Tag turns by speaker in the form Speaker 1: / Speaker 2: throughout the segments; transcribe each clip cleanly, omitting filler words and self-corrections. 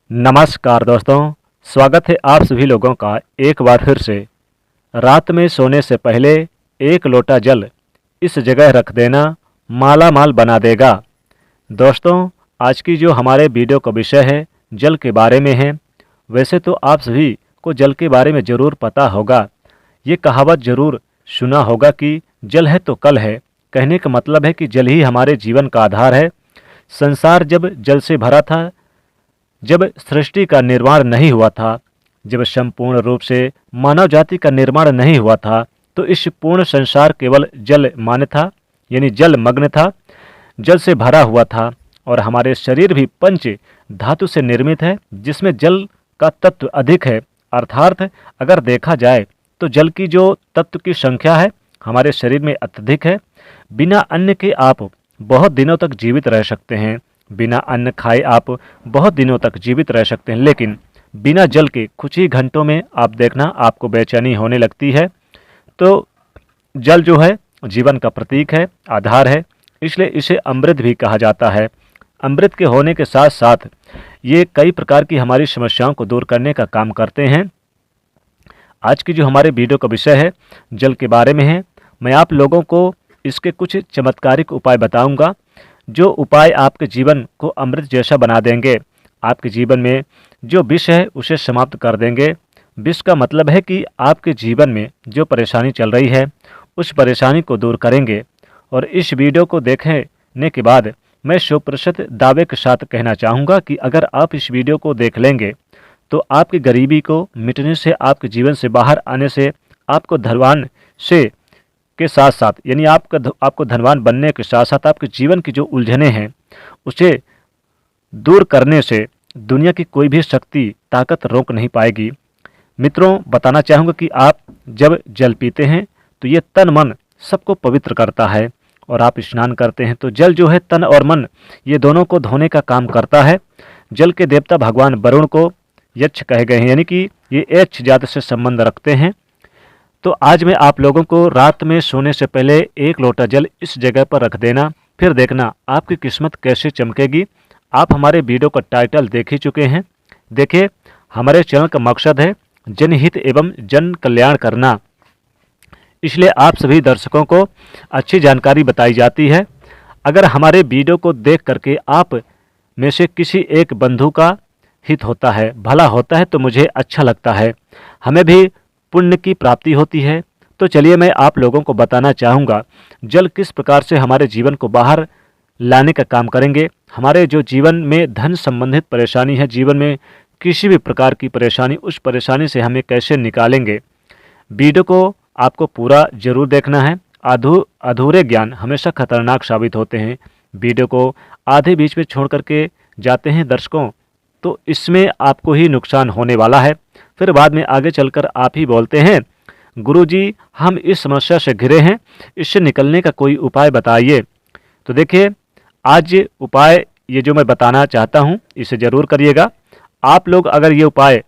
Speaker 1: नमस्कार दोस्तों, स्वागत है आप सभी लोगों का एक बार फिर से। रात में सोने से पहले एक लोटा जल इस जगह रख देना माला माल बना देगा। दोस्तों, आज की जो हमारे वीडियो का विषय है जल के बारे में है। वैसे तो आप सभी को जल के बारे में ज़रूर पता होगा। ये कहावत ज़रूर सुना होगा कि जल है तो कल है। कहने का मतलब है कि जल ही हमारे जीवन का आधार है। संसार जब जल से भरा था, जब सृष्टि का निर्माण नहीं हुआ था, जब संपूर्ण रूप से मानव जाति का निर्माण नहीं हुआ था, तो इस पूर्ण संसार केवल जल मान्य था, यानी जल मग्न था, जल से भरा हुआ था। और हमारे शरीर भी पंच धातु से निर्मित है, जिसमें जल का तत्व अधिक है। अर्थात अगर देखा जाए तो जल की जो तत्व की संख्या है हमारे शरीर में अत्यधिक है। बिना अन्न के आप बहुत दिनों तक जीवित रह सकते हैं, बिना अन्न खाए आप बहुत दिनों तक जीवित रह सकते हैं, लेकिन बिना जल के कुछ ही घंटों में आप देखना आपको बेचैनी होने लगती है। तो जल जो है जीवन का प्रतीक है, आधार है, इसलिए इसे अमृत भी कहा जाता है। अमृत के होने के साथ साथ ये कई प्रकार की हमारी समस्याओं को दूर करने का काम करते हैं। आज की जो हमारे वीडियो का विषय है जल के बारे में है। मैं आप लोगों को इसके कुछ चमत्कारिक उपाय बताऊंगा, जो उपाय आपके जीवन को अमृत जैसा बना देंगे। आपके जीवन में जो विष है उसे समाप्त कर देंगे। विष का मतलब है कि आपके जीवन में जो परेशानी चल रही है उस परेशानी को दूर करेंगे। और इस वीडियो को देखने के बाद मैं सुप्रसिद्ध दावे के साथ कहना चाहूँगा कि अगर आप इस वीडियो को देख लेंगे तो आपकी गरीबी को मिटने से, आपके जीवन से बाहर आने से, आपको धनवान से के साथ साथ, यानी आपको धनवान बनने के साथ साथ आपके जीवन की जो उलझने हैं उसे दूर करने से दुनिया की कोई भी शक्ति, ताकत रोक नहीं पाएगी। मित्रों, बताना चाहूँगा कि आप जब जल पीते हैं तो ये तन मन सबको पवित्र करता है। और आप स्नान करते हैं तो जल जो है तन और मन ये दोनों को धोने का काम करता है। जल के देवता भगवान वरुण को यक्ष कहे गए हैं, यानी कि ये यक्ष जाति से संबंध रखते हैं। तो आज मैं आप लोगों को रात में सोने से पहले एक लोटा जल इस जगह पर रख देना, फिर देखना आपकी किस्मत कैसे चमकेगी। आप हमारे वीडियो का टाइटल देख ही चुके हैं। देखिए, हमारे चैनल का मकसद है जनहित एवं जन कल्याण करना, इसलिए आप सभी दर्शकों को अच्छी जानकारी बताई जाती है। अगर हमारे वीडियो को देख करके आप में से किसी एक बंधु का हित होता है, भला होता है, तो मुझे अच्छा लगता है, हमें भी पुण्य की प्राप्ति होती है। तो चलिए मैं आप लोगों को बताना चाहूँगा जल किस प्रकार से हमारे जीवन को बाहर लाने का काम करेंगे। हमारे जो जीवन में धन संबंधित परेशानी है, जीवन में किसी भी प्रकार की परेशानी, उस परेशानी से हमें कैसे निकालेंगे। वीडियो को आपको पूरा जरूर देखना है। अधूरे ज्ञान हमेशा खतरनाक साबित होते हैं। वीडियो को आधे बीच में छोड़ करके जाते हैं दर्शकों, तो इसमें आपको ही नुकसान होने वाला है। फिर बाद में आगे चलकर आप ही बोलते हैं, गुरुजी हम इस समस्या से घिरे हैं, इससे निकलने का कोई उपाय बताइए। तो देखिए, आज उपाय ये जो मैं बताना चाहता हूँ इसे ज़रूर करिएगा। आप लोग अगर ये उपाय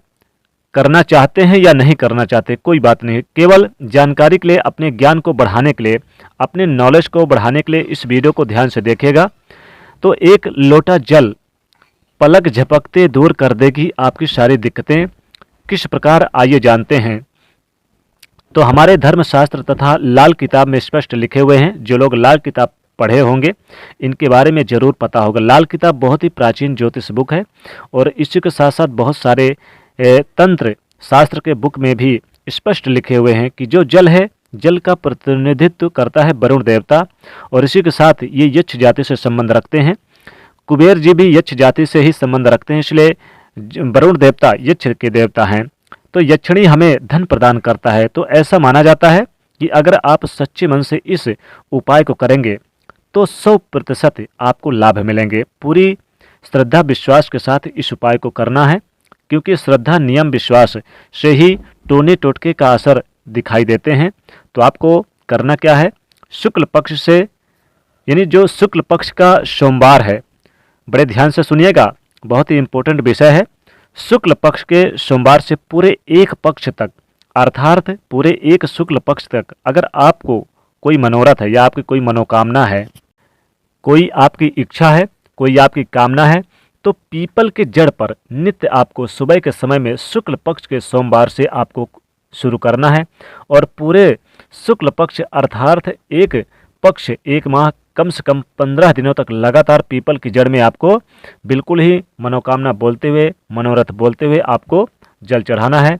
Speaker 1: करना चाहते हैं या नहीं करना चाहते कोई बात नहीं, केवल जानकारी के लिए, अपने ज्ञान को बढ़ाने के लिए, अपने नॉलेज को बढ़ाने के लिए इस वीडियो को ध्यान से देखिएगा। तो एक लोटा जल पलक झपकते दूर कर देगी आपकी सारी दिक्कतें। किस प्रकार, आइए जानते हैं। तो हमारे धर्मशास्त्र तथा लाल किताब में स्पष्ट लिखे हुए हैं। जो लोग लाल किताब पढ़े होंगे इनके बारे में ज़रूर पता होगा। लाल किताब बहुत ही प्राचीन ज्योतिष बुक है, और इसी के साथ साथ बहुत सारे तंत्र शास्त्र के बुक में भी स्पष्ट लिखे हुए हैं कि जो जल है, जल का प्रतिनिधित्व करता है वरुण देवता, और इसी के साथ ये यक्ष जाति से संबंध रखते हैं। कुबेर जी भी यक्ष जाति से ही संबंध रखते हैं, इसलिए वरुण देवता यक्ष के देवता हैं। तो यक्षिणी हमें धन प्रदान करता है। तो ऐसा माना जाता है कि अगर आप सच्चे मन से इस उपाय को करेंगे तो 100% आपको लाभ मिलेंगे। पूरी श्रद्धा विश्वास के साथ इस उपाय को करना है, क्योंकि श्रद्धा नियम विश्वास से ही टोने टोटके का असर दिखाई देते हैं। तो आपको करना क्या है, शुक्ल पक्ष से, यानी जो शुक्ल पक्ष का सोमवार है, बड़े ध्यान से सुनिएगा, बहुत ही इम्पोर्टेंट विषय है। शुक्ल पक्ष के सोमवार से पूरे एक पक्ष तक, अर्थात पूरे एक शुक्ल पक्ष तक, अगर आपको कोई मनोरथ है या आपकी कोई मनोकामना है, कोई आपकी इच्छा है, कोई आपकी कामना है, तो पीपल के जड़ पर नित्य आपको सुबह के समय में शुक्ल पक्ष के सोमवार से आपको शुरू करना है और पूरे शुक्ल पक्ष अर्थात एक पक्ष एक माह कम से कम 15 दिनों तक लगातार पीपल की जड़ में आपको बिल्कुल ही मनोकामना बोलते हुए मनोरथ बोलते हुए आपको जल चढ़ाना है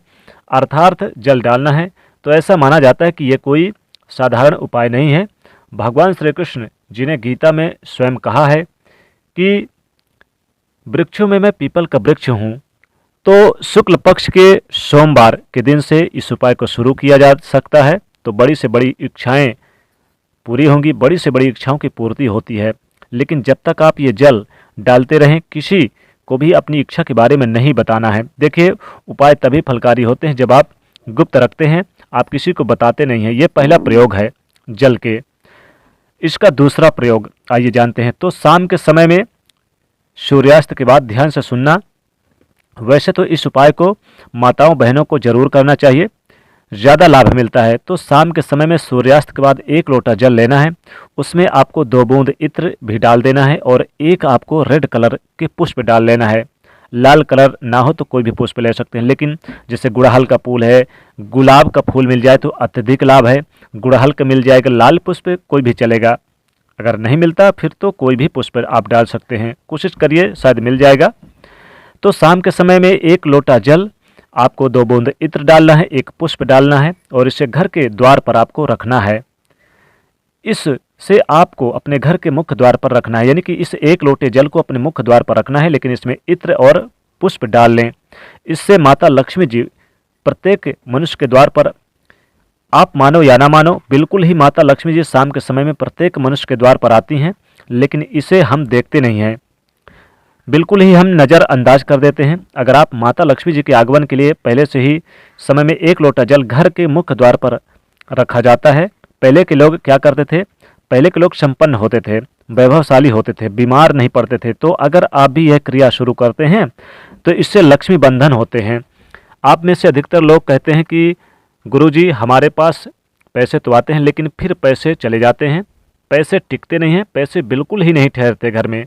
Speaker 1: अर्थात जल डालना है। तो ऐसा माना जाता है कि ये कोई साधारण उपाय नहीं है। भगवान श्री कृष्ण जी ने गीता में स्वयं कहा है कि वृक्षों में मैं पीपल का वृक्ष हूँ। तो शुक्ल पक्ष के सोमवार के दिन से इस उपाय को शुरू किया जा सकता है। तो बड़ी से बड़ी इच्छाएं पूरी होंगी, बड़ी से बड़ी इच्छाओं की पूर्ति होती है। लेकिन जब तक आप ये जल डालते रहें, किसी को भी अपनी इच्छा के बारे में नहीं बताना है। देखिए, उपाय तभी फलकारी होते हैं जब आप गुप्त रखते हैं, आप किसी को बताते नहीं हैं। ये पहला प्रयोग है जल के। इसका दूसरा प्रयोग आइए जानते हैं। तो शाम के समय में सूर्यास्त के बाद ध्यान से सुनना। वैसे तो इस उपाय को माताओं बहनों को जरूर करना चाहिए, ज़्यादा लाभ मिलता है। तो शाम के समय में सूर्यास्त के बाद 1 लोटा जल लेना है, उसमें आपको 2 बूंद इत्र भी डाल देना है और एक आपको रेड कलर के पुष्प डाल लेना है। लाल कलर ना हो तो कोई भी पुष्प ले सकते हैं, लेकिन जैसे गुड़हल का फूल है, गुलाब का फूल मिल जाए तो अत्यधिक लाभ है। गुड़हल का मिल जाएगा, लाल पुष्प कोई भी चलेगा। अगर नहीं मिलता फिर तो कोई भी पुष्प आप डाल सकते हैं, कोशिश करिए शायद मिल जाएगा। तो शाम के समय में 1 लोटा जल आपको 2 बूंद इत्र डालना है, 1 पुष्प डालना है और इसे घर के द्वार पर आपको रखना है। इससे आपको अपने घर के मुख्य द्वार पर रखना है, यानी कि इस 1 लोटे जल को अपने मुख्य द्वार पर रखना है, लेकिन इसमें इत्र और पुष्प डाल लें। इससे माता लक्ष्मी जी प्रत्येक मनुष्य के द्वार पर, आप मानो या ना मानो, बिल्कुल ही माता लक्ष्मी जी शाम के समय में प्रत्येक मनुष्य के द्वार पर आती हैं, लेकिन इसे हम देखते नहीं हैं, बिल्कुल ही हम नज़रअंदाज कर देते हैं। अगर आप माता लक्ष्मी जी के आगमन के लिए पहले से ही समय में 1 लोटा जल घर के मुख्य द्वार पर रखा जाता है। पहले के लोग क्या करते थे, पहले के लोग संपन्न होते थे, वैभवशाली होते थे, बीमार नहीं पड़ते थे। तो अगर आप भी यह क्रिया शुरू करते हैं तो इससे लक्ष्मी बंधन होते हैं। आप में से अधिकतर लोग कहते हैं कि गुरुजी हमारे पास पैसे तो आते हैं लेकिन फिर पैसे चले जाते हैं, पैसे टिकते नहीं हैं, पैसे बिल्कुल ही नहीं ठहरते घर में।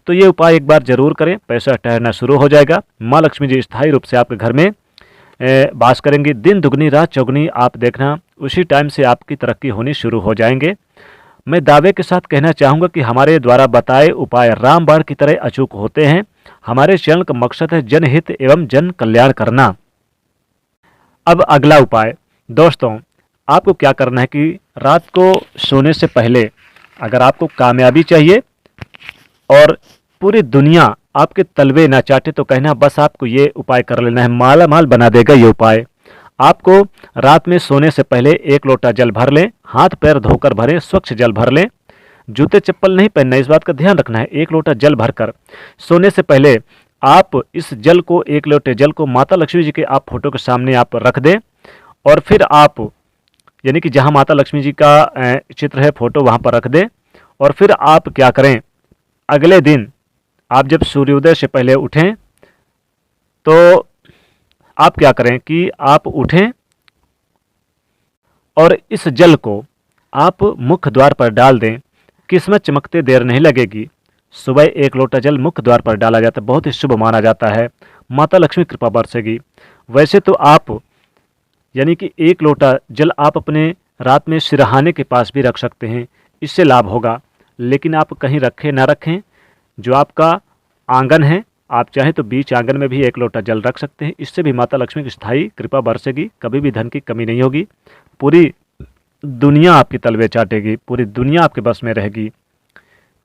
Speaker 1: तो ये उपाय एक बार जरूर करें, पैसा ठहरना शुरू हो जाएगा। माँ लक्ष्मी जी स्थायी रूप से आपके घर में वास करेंगी। दिन दुगनी रात चौगनी आप देखना, उसी टाइम से आपकी तरक्की होनी शुरू हो जाएंगे। मैं दावे के साथ कहना चाहूँगा कि हमारे द्वारा बताए उपाय रामबाण की तरह अचूक होते हैं। हमारे चैनल का मकसद है जनहित एवं जन कल्याण करना। अब अगला उपाय दोस्तों, आपको क्या करना है कि रात को सोने से पहले अगर आपको कामयाबी चाहिए और पूरी दुनिया आपके तलवे ना चाटे तो कहना बस आपको ये उपाय कर लेना है, माला माल बना देगा ये उपाय। आपको रात में सोने से पहले 1 लोटा जल भर लें, हाथ पैर धोकर भरें, स्वच्छ जल भर लें, जूते चप्पल नहीं पहनना, इस बात का ध्यान रखना है। 1 लोटा जल भरकर सोने से पहले आप इस जल को 1 लोटे जल को माता लक्ष्मी जी के आप फोटो के सामने आप रख दें और फिर आप यानी कि जहाँ माता लक्ष्मी जी का चित्र है फोटो वहाँ पर रख दें। और फिर आप क्या करें, अगले दिन आप जब सूर्योदय से पहले उठें तो आप क्या करें कि आप उठें और इस जल को आप मुख्य द्वार पर डाल दें। किस्मत चमकते देर नहीं लगेगी। सुबह 1 लोटा जल मुख्य द्वार पर डाला जाता है, बहुत ही शुभ माना जाता है, माता लक्ष्मी कृपा बरसेगी। वैसे तो आप यानी कि 1 लोटा जल आप अपने रात में सिरहाने के पास भी रख सकते हैं, इससे लाभ होगा। लेकिन आप कहीं रखें ना रखें, जो आपका आंगन है आप चाहें तो बीच आंगन में भी 1 लोटा जल रख सकते हैं, इससे भी माता लक्ष्मी की स्थायी कृपा बरसेगी, कभी भी धन की कमी नहीं होगी, पूरी दुनिया आपकी तलवे चाटेगी, पूरी दुनिया आपके बस में रहेगी।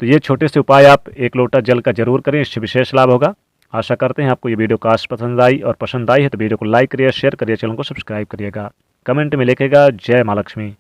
Speaker 1: तो ये छोटे से उपाय आप 1 लोटा जल का जरूर करें, इससे विशेष लाभ होगा। आशा करते हैं आपको ये वीडियो काश पसंद आई, और पसंद आई है तो वीडियो को लाइक करिए, शेयर करिए, चैनल को सब्सक्राइब करिएगा, कमेंट में लिखेगा जय माँ लक्ष्मी।